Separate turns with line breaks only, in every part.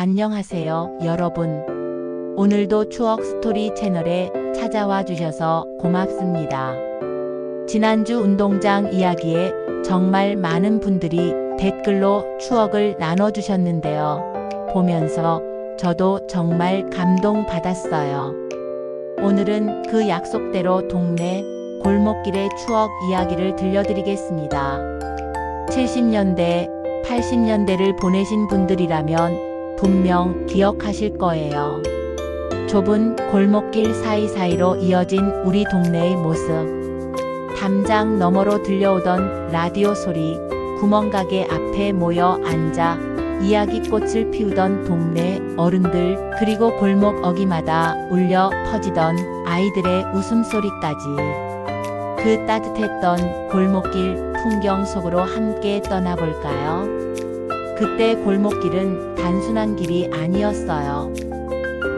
안녕하세요, 여러분. 오늘도 추억 스토리 채널에 찾아와 주셔서 고맙습니다. 지난주 운동장 이야기에 정말 많은 분들이 댓글로 추억을 나눠주셨는데요. 보면서 저도 정말 감동받았어요. 오늘은 그 약속대로 동네 골목길의 추억 이야기를 들려드리겠습니다. 70년대, 80년대를 보내신 분들이라면 분명 기억하실 거예요. 좁은 골목길 사이사이로 이어진 우리 동네의 모습. 담장 너머로 들려오던 라디오 소리, 구멍가게 앞에 모여 앉아 이야기꽃을 피우던 동네 어른들, 그리고 골목 어귀마다 울려 퍼지던 아이들의 웃음소리까지. 그 따뜻했던 골목길 풍경 속으로 함께 떠나볼까요? 그때 골목길은 단순한 길이 아니었어요.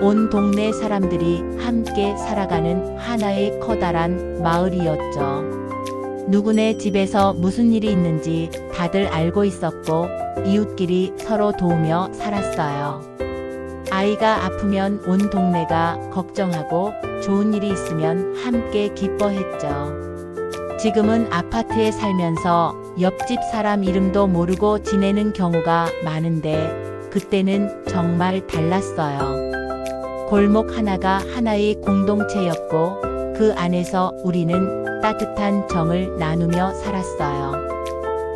온 동네 사람들이 함께 살아가는 하나의 커다란 마을이었죠. 누구네 집에서 무슨 일이 있는지 다들 알고 있었고 이웃끼리 서로 도우며 살았어요. 아이가 아프면 온 동네가 걱정하고 좋은 일이 있으면 함께 기뻐했죠. 지금은 아파트에 살면서 옆집 사람 이름도 모르고 지내는 경우가 많은데 그때는 정말 달랐어요. 골목 하나가 하나의 공동체였고 그 안에서 우리는 따뜻한 정을 나누며 살았어요.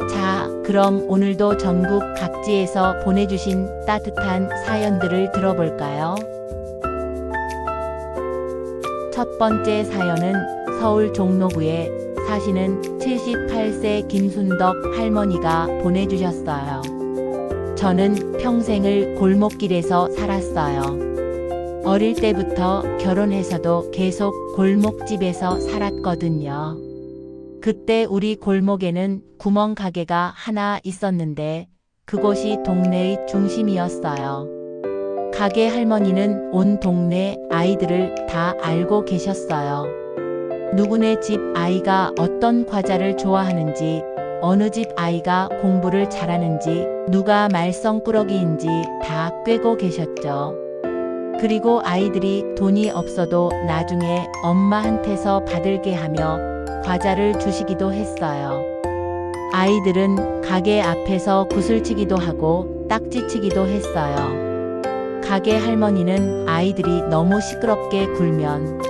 자, 그럼 오늘도 전국 각지에서 보내주신 따뜻한 사연들을 들어볼까요? 첫 번째 사연은 서울 종로구에 사시는 78세 김순덕 할머니가 보내주셨어요. 저는 평생을 골목길에서 살았어요. 어릴 때부터 결혼해서도 계속 골목집에서 살았거든요. 그때 우리 골목에는 구멍가게가 하나 있었는데 그곳이 동네의 중심이었어요. 가게 할머니는 온 동네 아이들을 다 알고 계셨어요. 누구네 집 아이가 어떤 과자를 좋아하는지, 어느 집 아이가 공부를 잘하는지, 누가 말썽꾸러기인지 다 꿰고 계셨죠. 그리고 아이들이 돈이 없어도 나중에 엄마한테서 받을게 하며 과자를 주시기도 했어요. 아이들은 가게 앞에서 구슬치기도 하고 딱지치기도 했어요. 가게 할머니는 아이들이 너무 시끄럽게 굴면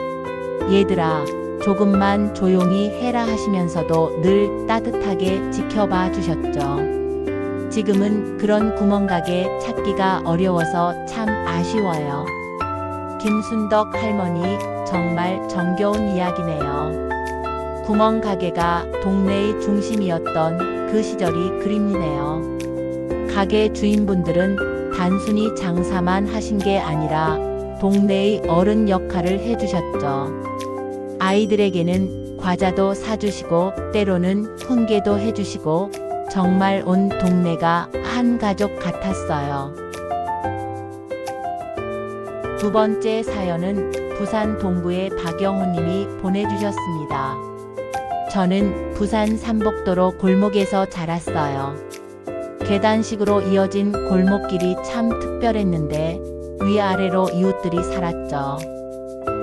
얘들아, 조금만 조용히 해라 하시면서도 늘 따뜻하게 지켜봐 주셨죠. 지금은 그런 구멍가게 찾기가 어려워서 참 아쉬워요. 김순덕 할머니, 정말 정겨운 이야기네요. 구멍가게가 동네의 중심이었던 그 시절이 그립네요. 가게 주인분들은 단순히 장사만 하신 게 아니라 동네의 어른 역할을 해주셨죠. 아이들에게는 과자도 사주시고 때로는 훈계도 해주시고 정말 온 동네가 한 가족 같았어요. 두 번째 사연은 부산 동구의 박영호님이 보내주셨습니다. 저는 부산 삼복도로 골목에서 자랐어요. 계단식으로 이어진 골목길이 참 특별했는데 위아래로 이웃들이 살았죠.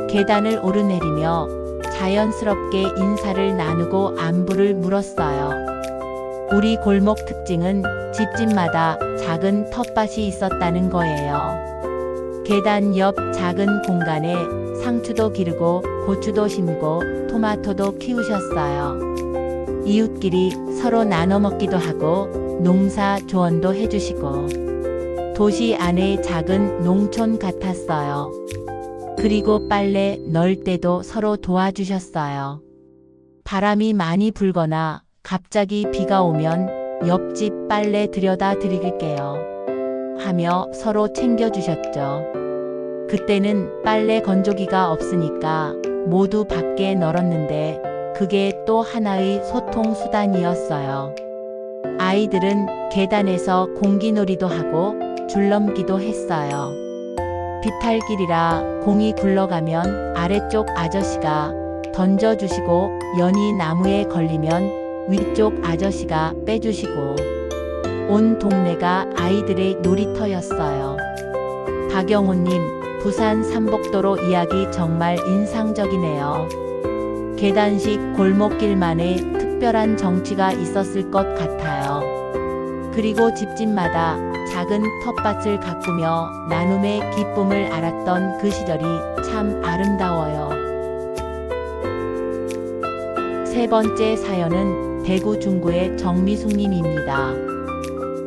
계단을 오르내리며 자연스럽게 인사를 나누고 안부를 물었어요. 우리 골목 특징은 집집마다 작은 텃밭이 있었다는 거예요. 계단 옆 작은 공간에 상추도 기르고 고추도 심고 토마토도 키우셨어요. 이웃끼리 서로 나눠 먹기도 하고 농사 조언도 해주시고 도시 안의 작은 농촌 같았어요. 그리고 빨래 널 때도 서로 도와주셨어요. 바람이 많이 불거나 갑자기 비가 오면 옆집 빨래 들여다 드릴게요 하며 서로 챙겨주셨죠. 그때는 빨래 건조기가 없으니까 모두 밖에 널었는데 그게 또 하나의 소통 수단이었어요. 아이들은 계단에서 공기놀이도 하고 줄넘기도 했어요. 비탈길이라 공이 굴러가면 아래쪽 아저씨가 던져주시고 연이 나무에 걸리면 위쪽 아저씨가 빼주시고 온 동네가 아이들의 놀이터였어요. 박영호님, 부산 삼복도로 이야기 정말 인상적이네요. 계단식 골목길만의 특별한 정취가 있었을 것 같아요. 그리고 집집마다 작은 텃밭을 가꾸며 나눔의 기쁨을 알았던 그 시절이 참 아름다워요. 세 번째 사연은 대구 중구의 정미숙님입니다.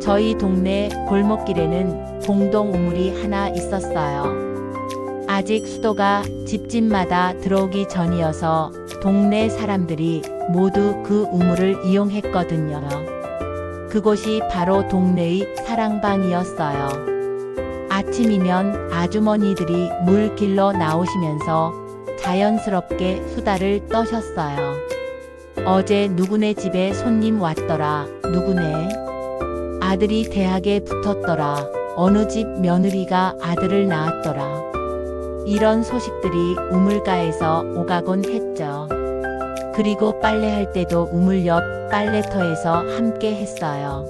저희 동네 골목길에는 공동 우물이 하나 있었어요. 아직 수도가 집집마다 들어오기 전이어서 동네 사람들이 모두 그 우물을 이용했거든요. 그곳이 바로 동네의 사랑방이었어요. 아침이면 아주머니들이 물 길러 나오시면서 자연스럽게 수다를 떠셨어요. 어제 누구네 집에 손님 왔더라. 누구네? 아들이 대학에 붙었더라. 어느 집 며느리가 아들을 낳았더라. 이런 소식들이 우물가에서 오가곤 했죠. 그리고 빨래할 때도 우물 옆 빨래터에서 함께 했어요.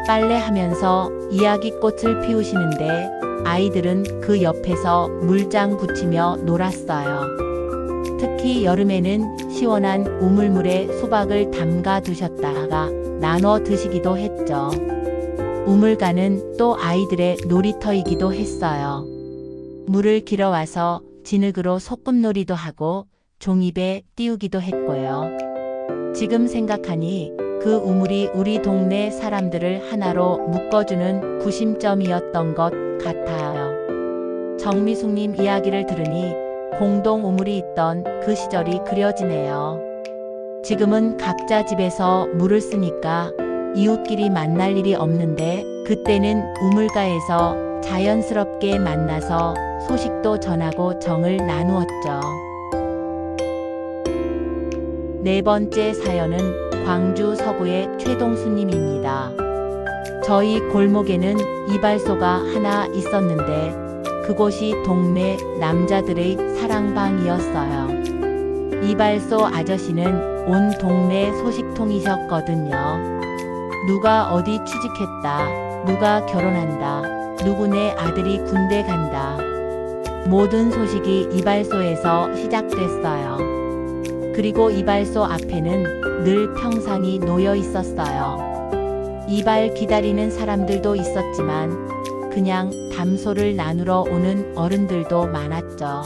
빨래하면서 이야기꽃을 피우시는데 아이들은 그 옆에서 물장 붙이며 놀았어요. 특히 여름에는 시원한 우물물에 수박을 담가 두셨다가 나눠 드시기도 했죠. 우물가는 또 아이들의 놀이터이기도 했어요. 물을 길어와서 진흙으로 소꿉놀이도 하고 종입에 띄우기도 했고요. 지금 생각하니 그 우물이 우리 동네 사람들을 하나로 묶어주는 구심점이었던 것 같아요. 정미숙님 이야기를 들으니 공동 우물이 있던 그 시절이 그려지네요. 지금은 각자 집에서 물을 쓰니까 이웃끼리 만날 일이 없는데 그때는 우물가에서 자연스럽게 만나서 소식도 전하고 정을 나누었죠. 네 번째 사연은 광주 서구의 최동수님입니다. 저희 골목에는 이발소가 하나 있었는데 그곳이 동네 남자들의 사랑방이었어요. 이발소 아저씨는 온 동네 소식통이셨거든요. 누가 어디 취직했다, 누가 결혼한다, 누구네 아들이 군대 간다. 모든 소식이 이발소에서 시작됐어요. 그리고 이발소 앞에는 늘 평상이 놓여 있었어요. 이발 기다리는 사람들도 있었지만 그냥 담소를 나누러 오는 어른들도 많았죠.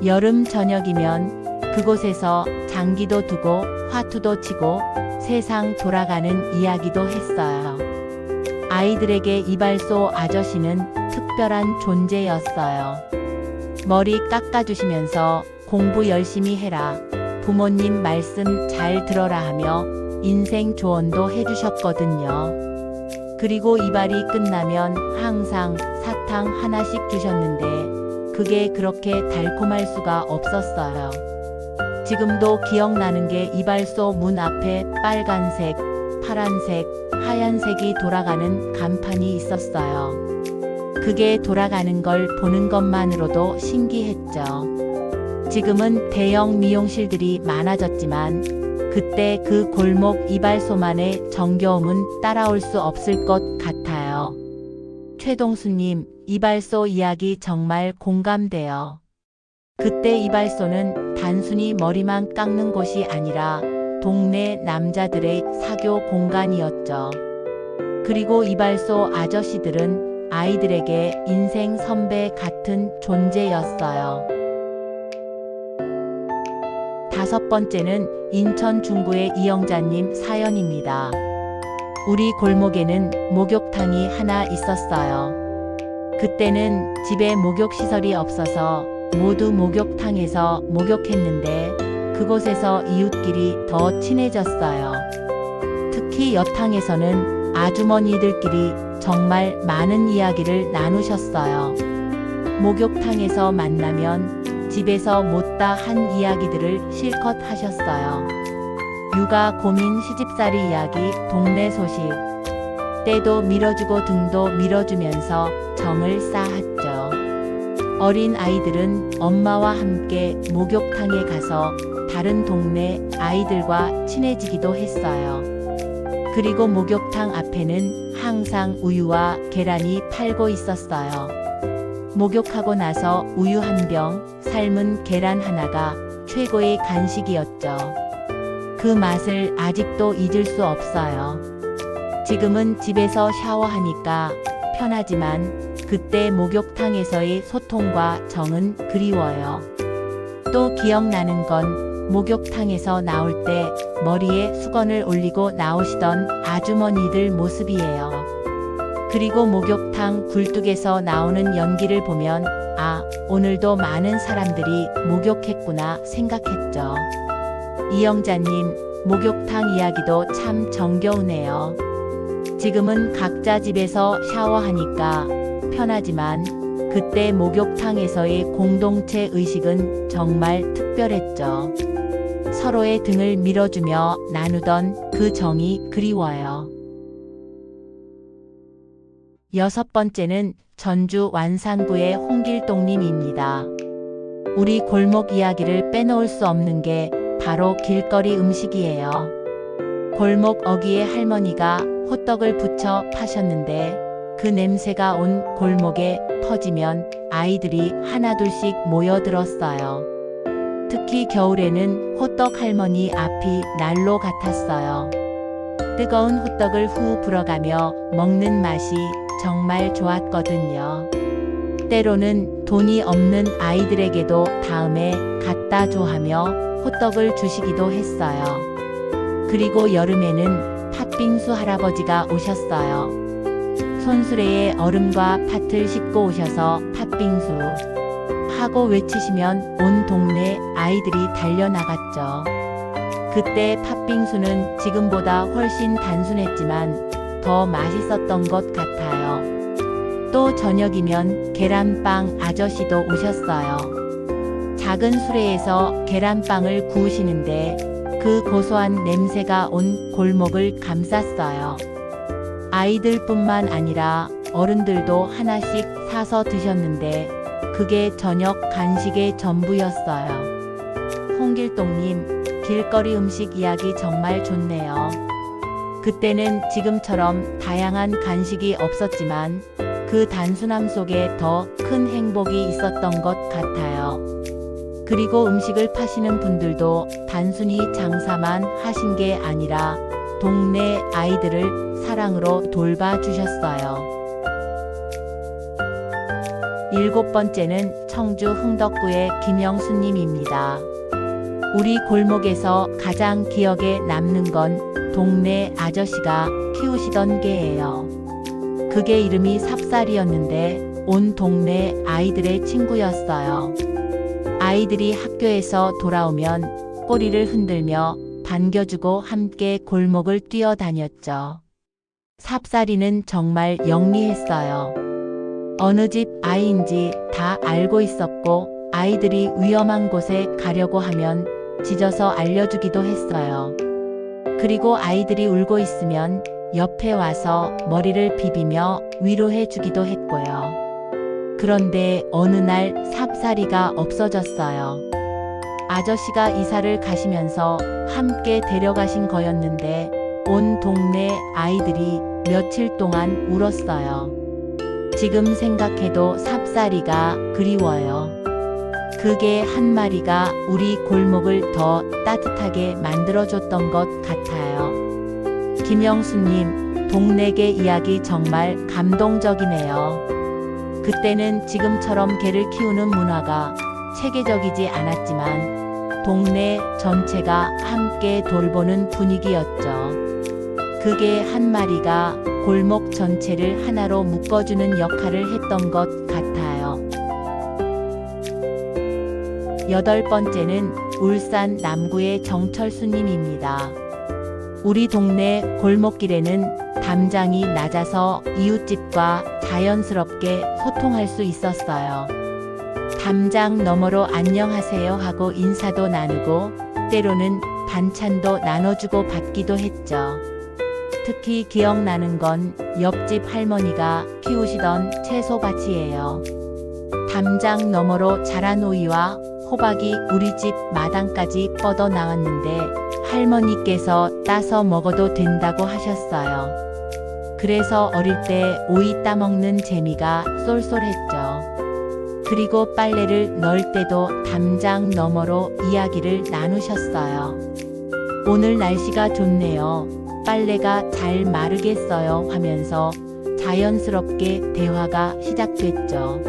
여름 저녁이면 그곳에서 장기도 두고 화투도 치고 세상 돌아가는 이야기도 했어요. 아이들에게 이발소 아저씨는 특별한 존재였어요. 머리 깎아주시면서 공부 열심히 해라, 부모님 말씀 잘 들어라 하며 인생 조언도 해주셨거든요. 그리고 이발이 끝나면 항상 사탕 하나씩 주셨는데 그게 그렇게 달콤할 수가 없었어요. 지금도 기억나는 게 이발소 문 앞에 빨간색, 파란색, 하얀색이 돌아가는 간판이 있었어요. 그게 돌아가는 걸 보는 것만으로도 신기했죠. 지금은 대형 미용실들이 많아졌지만 그때 그 골목 이발소만의 정겨움은 따라올 수 없을 것 같아요. 최동수님, 이발소 이야기 정말 공감돼요. 그때 이발소는 단순히 머리만 깎는 곳이 아니라 동네 남자들의 사교 공간이었죠. 그리고 이발소 아저씨들은 아이들에게 인생 선배 같은 존재였어요. 다섯 번째는 인천 중구의 이영자님 사연입니다. 우리 골목에는 목욕탕이 하나 있었어요. 그때는 집에 목욕시설이 없어서 모두 목욕탕에서 목욕했는데 그곳에서 이웃끼리 더 친해졌어요. 특히 여탕에서는 아주머니들끼리 정말 많은 이야기를 나누셨어요. 목욕탕에서 만나면 집에서 못다 한 이야기들을 실컷 하셨어요. 육아 고민 시집살이 이야기, 동네 소식. 때도 밀어주고 등도 밀어주면서 정을 쌓았죠. 어린 아이들은 엄마와 함께 목욕탕에 가서 다른 동네 아이들과 친해지기도 했어요. 그리고 목욕탕 앞에는 항상 우유와 계란이 팔고 있었어요. 목욕하고 나서 우유 한 병, 삶은 계란 하나가 최고의 간식이었죠. 그 맛을 아직도 잊을 수 없어요. 지금은 집에서 샤워하니까 편하지만 그때 목욕탕에서의 소통과 정은 그리워요. 또 기억나는 건 목욕탕에서 나올 때 머리에 수건을 올리고 나오시던 아주머니들 모습이에요. 그리고 목욕탕 굴뚝에서 나오는 연기를 보면 아, 오늘도 많은 사람들이 목욕했구나 생각했죠. 이영자님, 목욕탕 이야기도 참 정겨우네요. 지금은 각자 집에서 샤워하니까 편하지만 그때 목욕탕에서의 공동체 의식은 정말 특별했죠. 서로의 등을 밀어주며 나누던 그 정이 그리워요. 6번째는 전주 완산구의 홍길동님입니다. 우리 골목 이야기를 빼놓을 수 없는 게 바로 길거리 음식이에요. 골목 어귀에 할머니가 호떡을 부쳐 파셨는데 그 냄새가 온 골목에 퍼지면 아이들이 하나둘씩 모여들었어요. 특히 겨울에는 호떡 할머니 앞이 난로 같았어요. 뜨거운 호떡을 후 불어가며 먹는 맛이 정말 좋았거든요. 때로는 돈이 없는 아이들에게도 다음에 갖다 줘 하며 호떡을 주시기도 했어요. 그리고 여름에는 팥빙수 할아버지가 오셨어요. 손수레에 얼음과 팥을 싣고 오셔서 팥빙수 하고 외치시면 온 동네 아이들이 달려나갔죠. 그때 팥빙수는 지금보다 훨씬 단순했지만 더 맛있었던 것 같아요. 또 저녁이면 계란빵 아저씨도 오셨어요. 작은 수레에서 계란빵을 구우시는데 그 고소한 냄새가 온 골목을 감쌌어요. 아이들뿐만 아니라 어른들도 하나씩 사서 드셨는데 그게 저녁 간식의 전부였어요. 홍길동님, 길거리 음식 이야기 정말 좋네요. 그때는 지금처럼 다양한 간식이 없었지만 그 단순함 속에 더 큰 행복이 있었던 것 같아요. 그리고 음식을 파시는 분들도 단순히 장사만 하신 게 아니라 동네 아이들을 사랑으로 돌봐주셨어요. 7번째는 청주 흥덕구의 김영수님입니다. 우리 골목에서 가장 기억에 남는 건 동네 아저씨가 키우시던 개예요. 그게 이름이 삽살이었는데 온 동네 아이들의 친구였어요. 아이들이 학교에서 돌아오면 꼬리를 흔들며 반겨주고 함께 골목을 뛰어다녔죠. 삽살이는 정말 영리했어요. 어느 집 아이인지 다 알고 있었고 아이들이 위험한 곳에 가려고 하면 짖어서 알려주기도 했어요. 그리고 아이들이 울고 있으면 옆에 와서 머리를 비비며 위로해 주기도 했고요. 그런데 어느 날 삽살이가 없어졌어요. 아저씨가 이사를 가시면서 함께 데려가신 거였는데 온 동네 아이들이 며칠 동안 울었어요. 지금 생각해도 삽살이가 그리워요. 그게 한 마리가 우리 골목을 더 따뜻하게 만들어줬던 것 같아요. 김영수님, 동네개 이야기 정말 감동적이네요. 그때는 지금처럼 개를 키우는 문화가 체계적이지 않았지만 동네 전체가 함께 돌보는 분위기였죠. 그게 한 마리가 골목 전체를 하나로 묶어주는 역할을 했던 것 같아요. 8번째는 울산 남구의 정철수님입니다. 우리 동네 골목길에는 담장이 낮아서 이웃집과 자연스럽게 소통할 수 있었어요. 담장 너머로 안녕하세요 하고 인사도 나누고 때로는 반찬도 나눠주고 받기도 했죠. 특히 기억나는 건 옆집 할머니가 키우시던 채소밭이에요. 담장 너머로 자란 오이와 호박이 우리 집 마당까지 뻗어 나왔는데 할머니께서 따서 먹어도 된다고 하셨어요. 그래서 어릴 때 오이 따먹는 재미가 쏠쏠했죠. 그리고 빨래를 넣을 때도 담장 너머로 이야기를 나누셨어요. 오늘 날씨가 좋네요. 빨래가 잘 마르겠어요 하면서 자연스럽게 대화가 시작됐죠.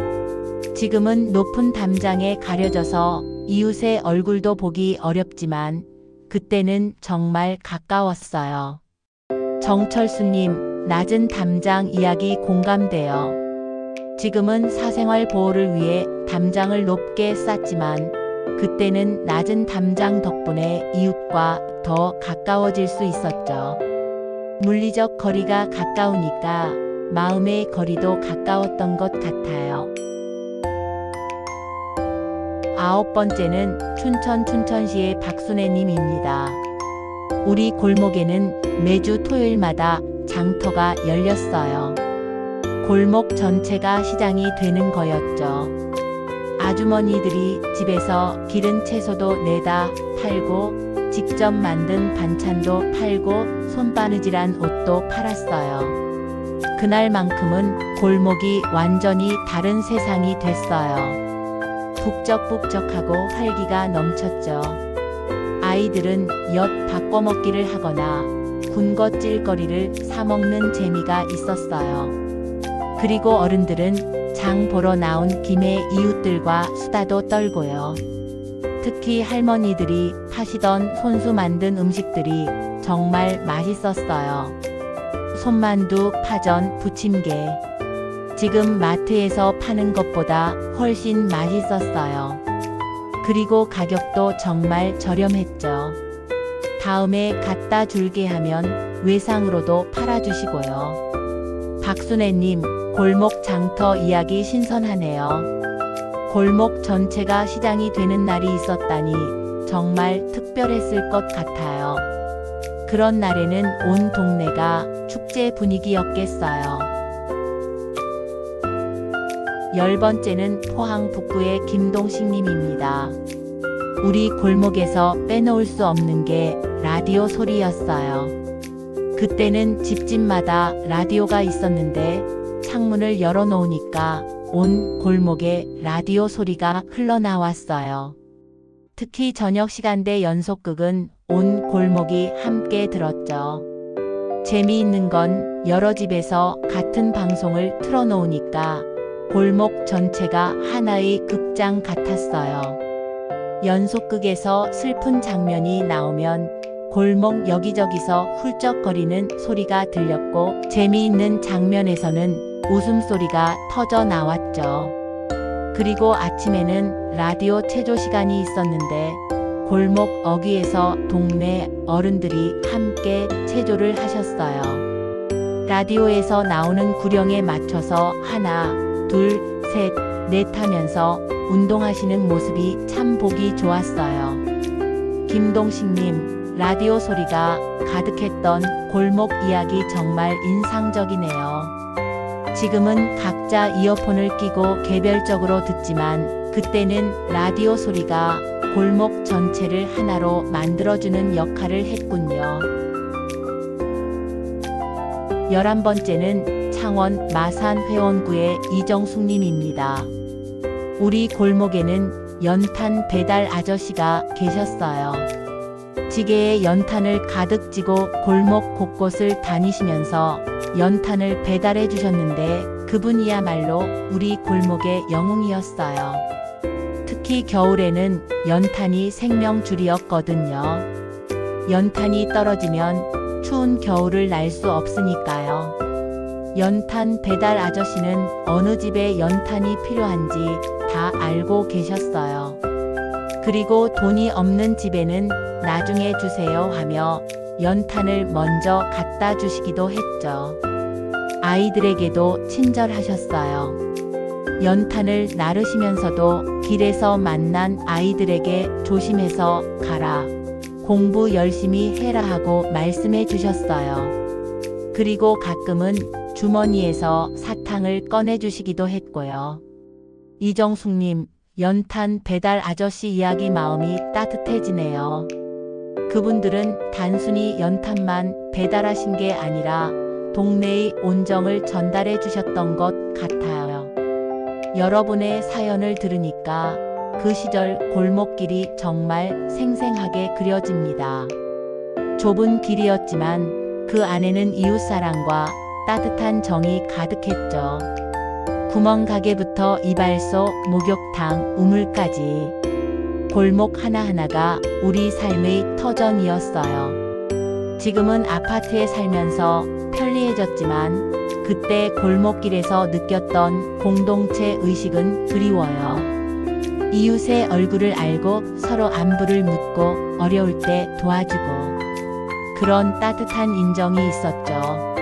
지금은 높은 담장에 가려져서 이웃의 얼굴도 보기 어렵지만 그때는 정말 가까웠어요. 정철수님, 낮은 담장 이야기 공감돼요. 지금은 사생활 보호를 위해 담장을 높게 쌓지만 그때는 낮은 담장 덕분에 이웃과 더 가까워질 수 있었죠. 물리적 거리가 가까우니까 마음의 거리도 가까웠던 것 같아요. 9번째는 춘천시의 박순애님입니다. 우리 골목에는 매주 토요일마다 장터가 열렸어요. 골목 전체가 시장이 되는 거였죠. 아주머니들이 집에서 기른 채소도 내다 팔고 직접 만든 반찬도 팔고 손바느질한 옷도 팔았어요. 그날만큼은 골목이 완전히 다른 세상이 됐어요. 북적북적하고 활기가 넘쳤죠. 아이들은 엿 바꿔먹기를 하거나 군것질거리를 사먹는 재미가 있었어요. 그리고 어른들은 장 보러 나온 김에 이웃들과 수다도 떨고요. 특히 할머니들이 파시던 손수 만든 음식들이 정말 맛있었어요. 손만두, 파전, 부침개. 지금 마트에서 파는 것보다 훨씬 맛있었어요. 그리고 가격도 정말 저렴했죠. 다음에 갖다 줄게 하면 외상으로도 팔아주시고요. 박순애님, 골목 장터 이야기 신선하네요. 골목 전체가 시장이 되는 날이 있었다니 정말 특별했을 것 같아요. 그런 날에는 온 동네가 축제 분위기였겠어요. 10번째는 포항 북구의 김동식님입니다. 우리 골목에서 빼놓을 수 없는 게 라디오 소리였어요. 그때는 집집마다 라디오가 있었는데 창문을 열어놓으니까 온 골목에 라디오 소리가 흘러나왔어요. 특히 저녁 시간대 연속극은 온 골목이 함께 들었죠. 재미있는 건 여러 집에서 같은 방송을 틀어놓으니까 골목 전체가 하나의 극장 같았어요. 연속극에서 슬픈 장면이 나오면 골목 여기저기서 훌쩍거리는 소리가 들렸고 재미있는 장면에서는 웃음소리가 터져 나왔죠. 그리고 아침에는 라디오 체조 시간이 있었는데 골목 어귀에서 동네 어른들이 함께 체조를 하셨어요. 라디오에서 나오는 구령에 맞춰서 하나, 둘, 셋, 넷 하면서 운동하시는 모습이 참 보기 좋았어요. 김동식님, 라디오 소리가 가득했던 골목 이야기 정말 인상적이네요. 지금은 각자 이어폰을 끼고 개별적으로 듣지만 그때는 라디오 소리가 골목 전체를 하나로 만들어주는 역할을 했군요. 11번째는 창원 마산 회원구의 이정숙님입니다. 우리 골목에는 연탄 배달 아저씨가 계셨어요. 지게에 연탄을 가득 쥐고 골목 곳곳을 다니시면서 연탄을 배달해 주셨는데 그분이야말로 우리 골목의 영웅이었어요. 특히 겨울에는 연탄이 생명줄이었거든요. 연탄이 떨어지면 추운 겨울을 날 수 없으니까요. 연탄 배달 아저씨는 어느 집에 연탄이 필요한지 다 알고 계셨어요. 그리고 돈이 없는 집에는 나중에 주세요 하며 연탄을 먼저 갖다 주시기도 했죠. 아이들에게도 친절하셨어요. 연탄을 나르시면서도 길에서 만난 아이들에게 조심해서 가라, 공부 열심히 해라 하고 말씀해 주셨어요. 그리고 가끔은 주머니에서 사탕을 꺼내 주시기도 했고요. 이정숙님, 연탄 배달 아저씨 이야기 마음이 따뜻해지네요. 그분들은 단순히 연탄만 배달하신 게 아니라 동네의 온정을 전달해 주셨던 것 같아요. 여러분의 사연을 들으니까 그 시절 골목길이 정말 생생하게 그려집니다. 좁은 길이었지만 그 안에는 이웃사랑과 따뜻한 정이 가득했죠. 구멍가게부터 이발소, 목욕탕, 우물까지 골목 하나하나가 우리 삶의 터전이었어요. 지금은 아파트에 살면서 편리해졌지만 그때 골목길에서 느꼈던 공동체 의식은 그리워요. 이웃의 얼굴을 알고 서로 안부를 묻고 어려울 때 도와주고 그런 따뜻한 인정이 있었죠.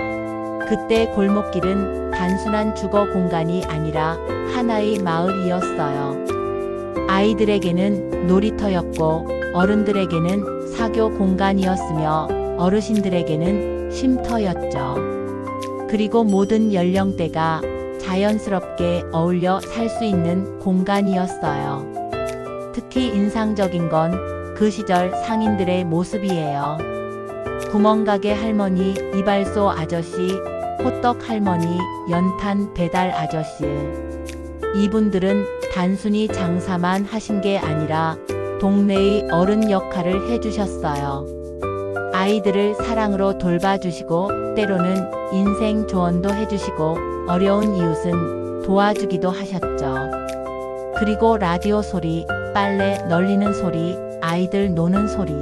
그때 골목길은 단순한 주거 공간이 아니라 하나의 마을이었어요. 아이들에게는 놀이터였고 어른들에게는 사교 공간이었으며 어르신들에게는 쉼터였죠. 그리고 모든 연령대가 자연스럽게 어울려 살 수 있는 공간이었어요. 특히 인상적인 건 그 시절 상인들의 모습이에요. 구멍가게 할머니, 이발소 아저씨, 호떡 할머니, 연탄 배달 아저씨. 이분들은 단순히 장사만 하신 게 아니라 동네의 어른 역할을 해주셨어요. 아이들을 사랑으로 돌봐주시고 때로는 인생 조언도 해주시고 어려운 이웃은 도와주기도 하셨죠. 그리고 라디오 소리, 빨래 널리는 소리, 아이들 노는 소리.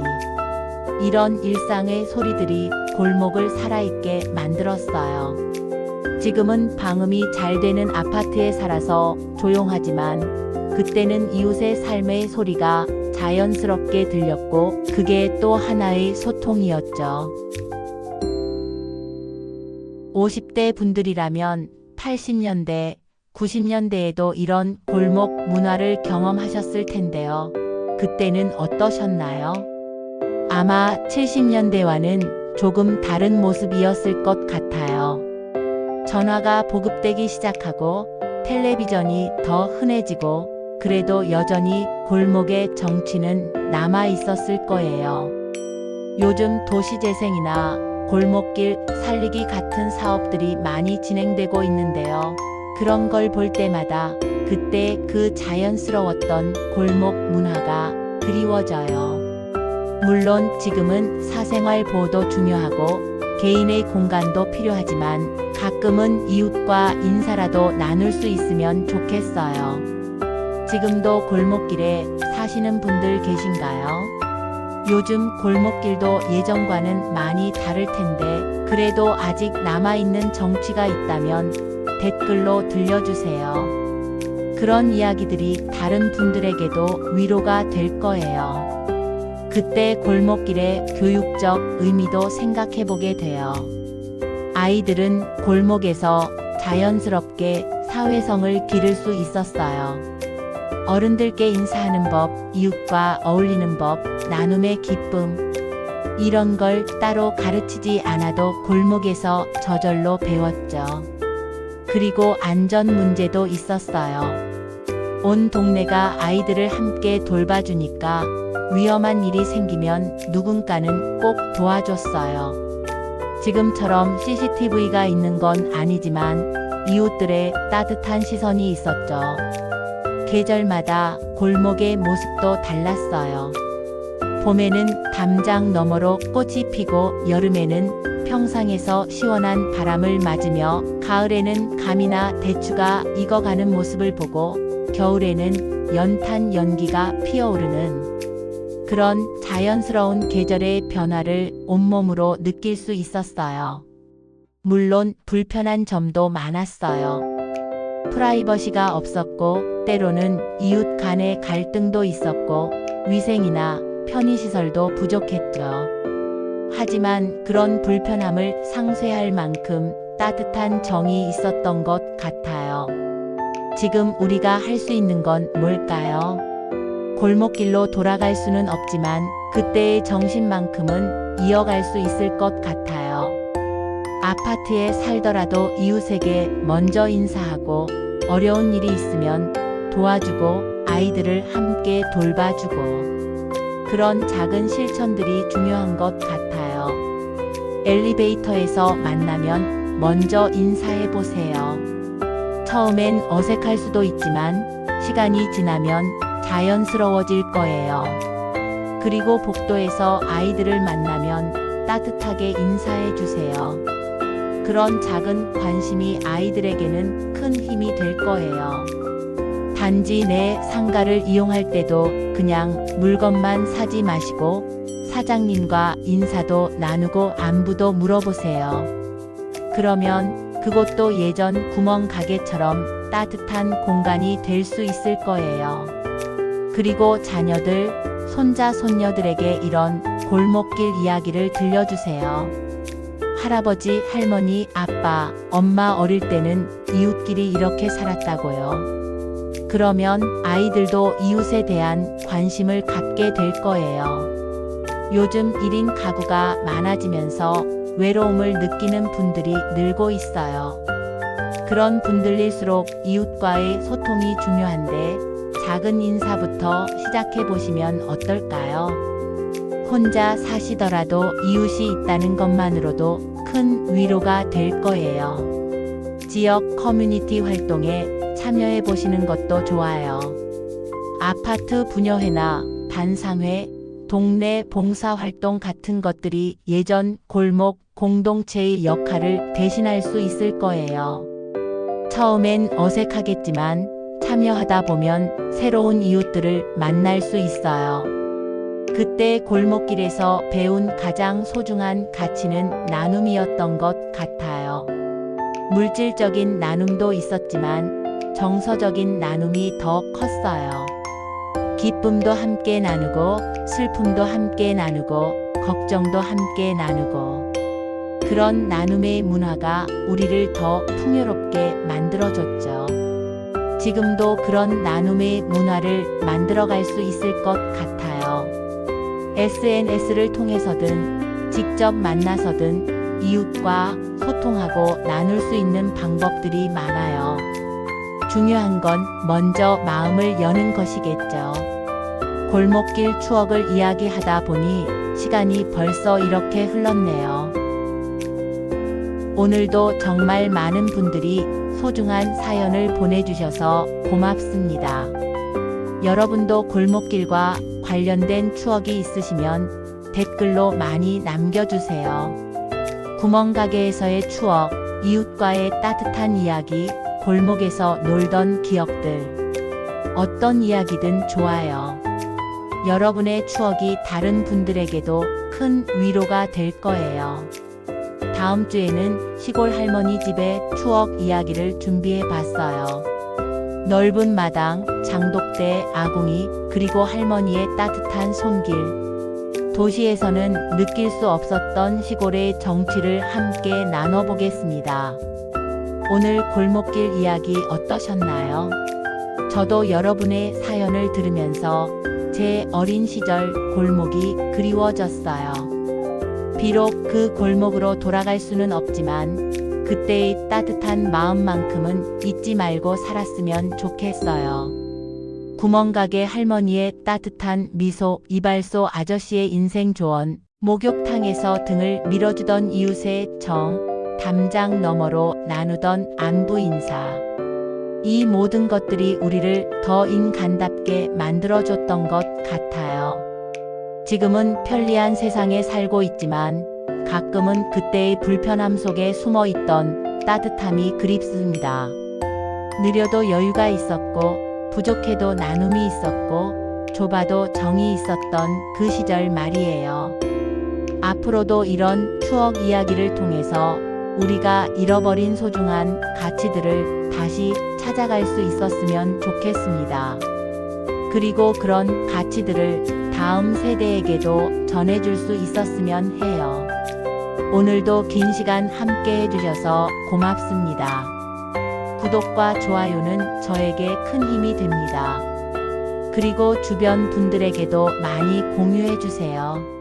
이런 일상의 소리들이 골목을 살아있게 만들었어요. 지금은 방음이 잘 되는 아파트에 살아서 조용하지만 그때는 이웃의 삶의 소리가 자연스럽게 들렸고 그게 또 하나의 소통이었죠. 50대 분들이라면 80년대, 90년대에도 이런 골목 문화를 경험하셨을 텐데요. 그때는 어떠셨나요? 아마 70년대와는 조금 다른 모습이었을 것 같아요. 전화가 보급되기 시작하고 텔레비전이 더 흔해지고 그래도 여전히 골목의 정취는 남아 있었을 거예요. 요즘 도시재생이나 골목길 살리기 같은 사업들이 많이 진행되고 있는데요. 그런 걸 볼 때마다 그때 그 자연스러웠던 골목 문화가 그리워져요. 물론 지금은 사생활 보호도 중요하고 개인의 공간도 필요하지만 가끔은 이웃과 인사라도 나눌 수 있으면 좋겠어요. 지금도 골목길에 사시는 분들 계신가요? 요즘 골목길도 예전과는 많이 다를 텐데 그래도 아직 남아있는 정취가 있다면 댓글로 들려주세요. 그런 이야기들이 다른 분들에게도 위로가 될 거예요. 그때 골목길의 교육적 의미도 생각해보게 돼요. 아이들은 골목에서 자연스럽게 사회성을 기를 수 있었어요. 어른들께 인사하는 법, 이웃과 어울리는 법, 나눔의 기쁨. 이런 걸 따로 가르치지 않아도 골목에서 저절로 배웠죠. 그리고 안전 문제도 있었어요. 온 동네가 아이들을 함께 돌봐주니까 위험한 일이 생기면 누군가는 꼭 도와줬어요. 지금처럼 CCTV가 있는 건 아니지만 이웃들의 따뜻한 시선이 있었죠. 계절마다 골목의 모습도 달랐어요. 봄에는 담장 너머로 꽃이 피고 여름에는 평상에서 시원한 바람을 맞으며 가을에는 감이나 대추가 익어가는 모습을 보고 겨울에는 연탄 연기가 피어오르는 그런 자연스러운 계절의 변화를 온몸으로 느낄 수 있었어요. 물론 불편한 점도 많았어요. 프라이버시가 없었고 때로는 이웃 간의 갈등도 있었고 위생이나 편의시설도 부족했죠. 하지만 그런 불편함을 상쇄할 만큼 따뜻한 정이 있었던 것 같아요. 지금 우리가 할 수 있는 건 뭘까요? 골목길로 돌아갈 수는 없지만 그때의 정신만큼은 이어갈 수 있을 것 같아요. 아파트에 살더라도 이웃에게 먼저 인사하고 어려운 일이 있으면 도와주고 아이들을 함께 돌봐주고 그런 작은 실천들이 중요한 것 같아요. 엘리베이터에서 만나면 먼저 인사해 보세요. 처음엔 어색할 수도 있지만 시간이 지나면 자연스러워질 거예요. 그리고 복도에서 아이들을 만나면 따뜻하게 인사해 주세요. 그런 작은 관심이 아이들에게는 큰 힘이 될 거예요. 단지 내 상가를 이용할 때도 그냥 물건만 사지 마시고 사장님과 인사도 나누고 안부도 물어보세요. 그러면 그곳도 예전 구멍가게처럼 따뜻한 공간이 될 수 있을 거예요. 그리고 자녀들, 손자, 손녀들에게 이런 골목길 이야기를 들려주세요. 할아버지, 할머니, 아빠, 엄마 어릴 때는 이웃끼리 이렇게 살았다고요. 그러면 아이들도 이웃에 대한 관심을 갖게 될 거예요. 요즘 1인 가구가 많아지면서 외로움을 느끼는 분들이 늘고 있어요. 그런 분들일수록 이웃과의 소통이 중요한데 작은 인사부터 시작해 보시면 어떨까요? 혼자 사시더라도 이웃이 있다는 것만으로도 큰 위로가 될 거예요. 지역 커뮤니티 활동에 참여해 보시는 것도 좋아요. 아파트 분여회나 반상회, 동네 봉사활동 같은 것들이 예전 골목 공동체의 역할을 대신할 수 있을 거예요. 처음엔 어색하겠지만 참여하다 보면 새로운 이웃들을 만날 수 있어요. 그때 골목길에서 배운 가장 소중한 가치는 나눔이었던 것 같아요. 물질적인 나눔도 있었지만 정서적인 나눔이 더 컸어요. 기쁨도 함께 나누고 슬픔도 함께 나누고 걱정도 함께 나누고 그런 나눔의 문화가 우리를 더 풍요롭게 만들어줬죠. 지금도 그런 나눔의 문화를 만들어갈 수 있을 것 같아요. SNS를 통해서든 직접 만나서든 이웃과 소통하고 나눌 수 있는 방법들이 많아요. 중요한 건 먼저 마음을 여는 것이겠죠. 골목길 추억을 이야기하다 보니 시간이 벌써 이렇게 흘렀네요. 오늘도 정말 많은 분들이 소중한 사연을 보내주셔서 고맙습니다. 여러분도 골목길과 관련된 추억이 있으시면 댓글로 많이 남겨주세요. 구멍가게에서의 추억, 이웃과의 따뜻한 이야기, 골목에서 놀던 기억들. 어떤 이야기든 좋아요. 여러분의 추억이 다른 분들에게도 큰 위로가 될 거예요. 다음 주에는 시골 할머니 집의 추억 이야기를 준비해 봤어요. 넓은 마당, 장독대, 아궁이, 그리고 할머니의 따뜻한 손길. 도시에서는 느낄 수 없었던 시골의 정취를 함께 나눠보겠습니다. 오늘 골목길 이야기 어떠셨나요? 저도 여러분의 사연을 들으면서 제 어린 시절 골목이 그리워졌어요. 비록 그 골목으로 돌아갈 수는 없지만 그때의 따뜻한 마음만큼은 잊지 말고 살았으면 좋겠어요. 구멍가게 할머니의 따뜻한 미소, 이발소 아저씨의 인생 조언, 목욕탕에서 등을 밀어주던 이웃의 정, 담장 너머로 나누던 안부 인사. 이 모든 것들이 우리를 더 인간답게 만들어줬던 것 같아요. 지금은 편리한 세상에 살고 있지만 가끔은 그때의 불편함 속에 숨어있던 따뜻함이 그립습니다. 느려도 여유가 있었고 부족해도 나눔이 있었고 좁아도 정이 있었던 그 시절 말이에요. 앞으로도 이런 추억 이야기를 통해서 우리가 잃어버린 소중한 가치들을 다시 찾아갈 수 있었으면 좋겠습니다. 그리고 그런 가치들을 다음 세대에게도 전해줄 수 있었으면 해요. 오늘도 긴 시간 함께 해주셔서 고맙습니다. 구독과 좋아요는 저에게 큰 힘이 됩니다. 그리고 주변 분들에게도 많이 공유해주세요.